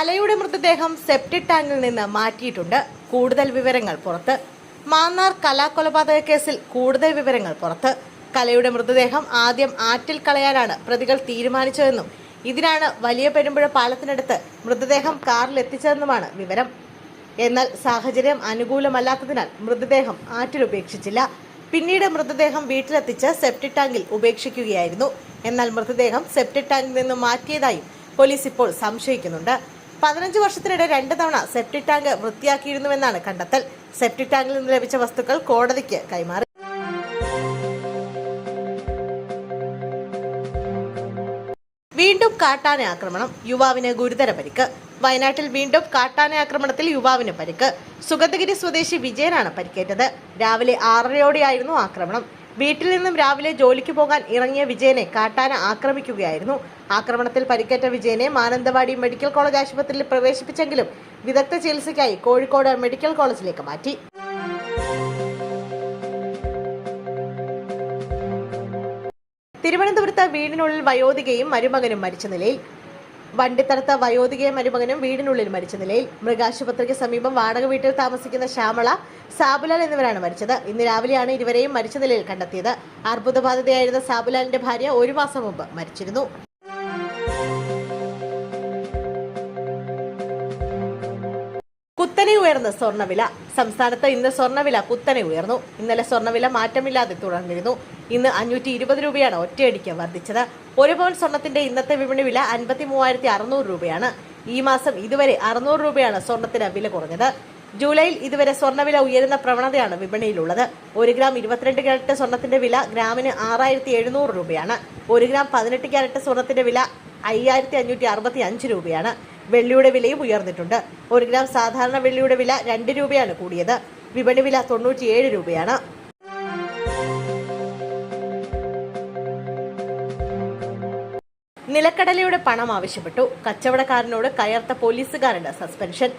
കലയുടെ മൃതദേഹം സെപ്റ്റിക് ടാങ്കിൽ നിന്ന് മാറ്റിയിട്ടുണ്ട്. കൂടുതൽ വിവരങ്ങൾ പുറത്ത്. മാന്നാർ കലാകൊലപാതക കേസിൽ കൂടുതൽ വിവരങ്ങൾ പുറത്ത്. കലയുടെ മൃതദേഹം ആദ്യം ആറ്റിൽ കളയാനാണ് പ്രതികൾ തീരുമാനിച്ചതെന്നും ഇതിനാണ് വലിയ പെരുമ്പുഴ പാലത്തിനടുത്ത് മൃതദേഹം കാറിൽ എത്തിച്ചതെന്നുമാണ് വിവരം. എന്നാൽ സാഹചര്യം അനുകൂലമല്ലാത്തതിനാൽ മൃതദേഹം ആറ്റിൽ ഉപേക്ഷിച്ചില്ല. പിന്നീട് മൃതദേഹം വീട്ടിലെത്തിച്ച് സെപ്റ്റിക് ടാങ്കിൽ ഉപേക്ഷിക്കുകയായിരുന്നു. എന്നാൽ മൃതദേഹം സെപ്റ്റിക് ടാങ്കിൽ നിന്ന് മാറ്റിയതായും പോലീസ് ഇപ്പോൾ സംശയിക്കുന്നുണ്ട്. 15 വർഷത്തിനിടെ 2 തവണ സെപ്റ്റിക് ടാങ്ക് വൃത്തിയാക്കിയിരുന്നുവെന്നാണ് കണ്ടെത്തൽ. സെപ്റ്റിക് ടാങ്കിൽ നിന്ന് ലഭിച്ച വസ്തുക്കൾ കോടതിക്ക് കൈമാറി. വീണ്ടും കാട്ടാന ആക്രമണം, യുവാവിന് ഗുരുതര പരിക്ക്. വയനാട്ടിൽ വീണ്ടും കാട്ടാന ആക്രമണത്തിൽ യുവാവിന് പരിക്ക്. സുഗന്ധഗിരി സ്വദേശി വിജയനാണ് പരിക്കേറ്റത്. രാവിലെ 6:30യോടെയായിരുന്നു ആക്രമണം. വീട്ടിൽ നിന്നും രാവിലെ ജോലിക്ക് പോകാൻ ഇറങ്ങിയ വിജയനെ കാട്ടാന ആക്രമിക്കുകയായിരുന്നു. ആക്രമണത്തിൽ പരിക്കേറ്റ വിജയനെ മാനന്തവാടി മെഡിക്കൽ കോളേജ് ആശുപത്രിയിൽ പ്രവേശിപ്പിച്ചെങ്കിലും വിദഗ്ധ ചികിത്സയ്ക്കായി കോഴിക്കോട് മെഡിക്കൽ കോളേജിലേക്ക് മാറ്റി. തിരുവനന്തപുരത്ത് വീടിനുള്ളിൽ വയോധികയും മരുമകനും മരിച്ച നിലയിൽ. വണ്ടിത്തടത്ത് വയോധികയും മരുമകനും വീടിനുള്ളിൽ മരിച്ച നിലയിൽ. മൃഗാശുപത്രിക്ക് സമീപം വാടക വീട്ടിൽ താമസിക്കുന്ന ശ്യാമള, സാബുലാൽ എന്നിവരാണ് മരിച്ചത്. ഇന്ന് രാവിലെയാണ് ഇരുവരെയും മരിച്ച നിലയിൽ കണ്ടെത്തിയത്. അർബുദബാധിതയായിരുന്ന സാബുലാലിന്റെ ഭാര്യ 1 മാസം മുമ്പ് മരിച്ചിരുന്നു. കുത്തനെ ഉയർന്ന സ്വർണ്ണവില. സംസ്ഥാനത്ത് ഇന്ന് സ്വർണ്ണവില കുത്തനെ ഉയർന്നു. ഇന്നലെ സ്വർണ്ണവില മാറ്റമില്ലാതെ തുടർന്നിരുന്നു. ഇന്ന് 520 രൂപയാണ് ഒറ്റയടിക്ക് വർദ്ധിച്ചത്. 1 പവൻ സ്വർണത്തിന്റെ ഇന്നത്തെ വിപണി വില 53,600 രൂപയാണ്. ഈ മാസം ഇതുവരെ 600 രൂപയാണ് സ്വർണത്തിന് വില കുറഞ്ഞത്. ജൂലൈയിൽ ഇതുവരെ സ്വർണ്ണവില ഉയരുന്ന പ്രവണതയാണ് വിപണിയിലുള്ളത്. 1 ഗ്രാം 22 ക്യാരറ്റ് സ്വർണത്തിന്റെ വില ഗ്രാമിന് 6,700 രൂപയാണ്. 1 ഗ്രാം 18 ക്യാരറ്റ് സ്വർണത്തിന്റെ വില 5,565 രൂപയാണ്. വെള്ളിയുടെ വിലയും ഉയർന്നിട്ടുണ്ട്. 1 ഗ്രാം സാധാരണ വെള്ളിയുടെ വില 2 രൂപയാണ് കൂടിയത്. വിപണി വില 97 രൂപയാണ്. നിലക്കടലയുടെ പണം ആവശ്യപ്പെട്ടു. കച്ചവടക്കാരനോട് കയർത്ത പോലീസുകാരന് സസ്പെൻഷൻ.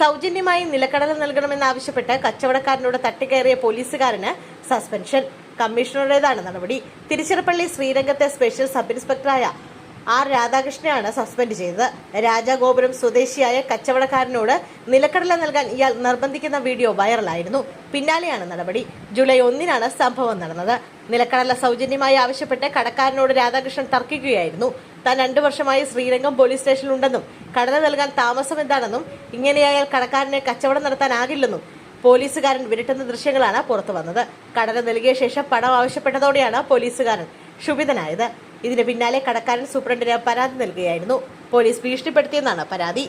സൗജന്യമായി നിലക്കടല നൽകണമെന്നാവശ്യപ്പെട്ട് കച്ചവടക്കാരനോട് തട്ടിക്കയറിയ പോലീസുകാരന് സസ്പെൻഷൻ. കമ്മീഷണറുടേതാണ് നടപടി. തിരുച്ചിറപ്പള്ളി ശ്രീരംഗത്തെ സ്പെഷ്യൽ സബ് ഇൻസ്പെക്ടറായ ആർ രാധാകൃഷ്ണനാണ് സസ്പെൻഡ് ചെയ്തത്. രാജഗോപുരം സ്വദേശിയായ കച്ചവടക്കാരനോട് നിലക്കടല നൽകാൻ ഇയാൾ നിർബന്ധിക്കുന്ന വീഡിയോ വൈറലായിരുന്നു. പിന്നാലെയാണ് നടപടി. ജൂലൈ 1-നാണ് സംഭവം നടന്നത്. നിലക്കടല സൗജന്യമായി ആവശ്യപ്പെട്ട് കടക്കാരനോട് രാധാകൃഷ്ണൻ തർക്കിക്കുകയായിരുന്നു. താൻ 2 വർഷമായി ശ്രീരംഗം പോലീസ് സ്റ്റേഷനിലുണ്ടെന്നും കടല നൽകാൻ താമസം എന്താണെന്നും ഇങ്ങനെയായാൽ കടക്കാരനെ കച്ചവടം നടത്താനാകില്ലെന്നും പോലീസുകാരൻ വിരട്ടുന്ന ദൃശ്യങ്ങളാണ് പുറത്തു വന്നത്. കടല നൽകിയ ശേഷം പണം ആവശ്യപ്പെട്ടതോടെയാണ് പോലീസുകാരൻ ക്ഷുഭിതനായത്. ഇതിന് പിന്നാലെ കടക്കാരൻ സൂപ്രണ്ടിന് പരാതി നൽകുകയായിരുന്നു. പോലീസ് ഭീഷണിപ്പെടുത്തിയെന്നാണ് പരാതി.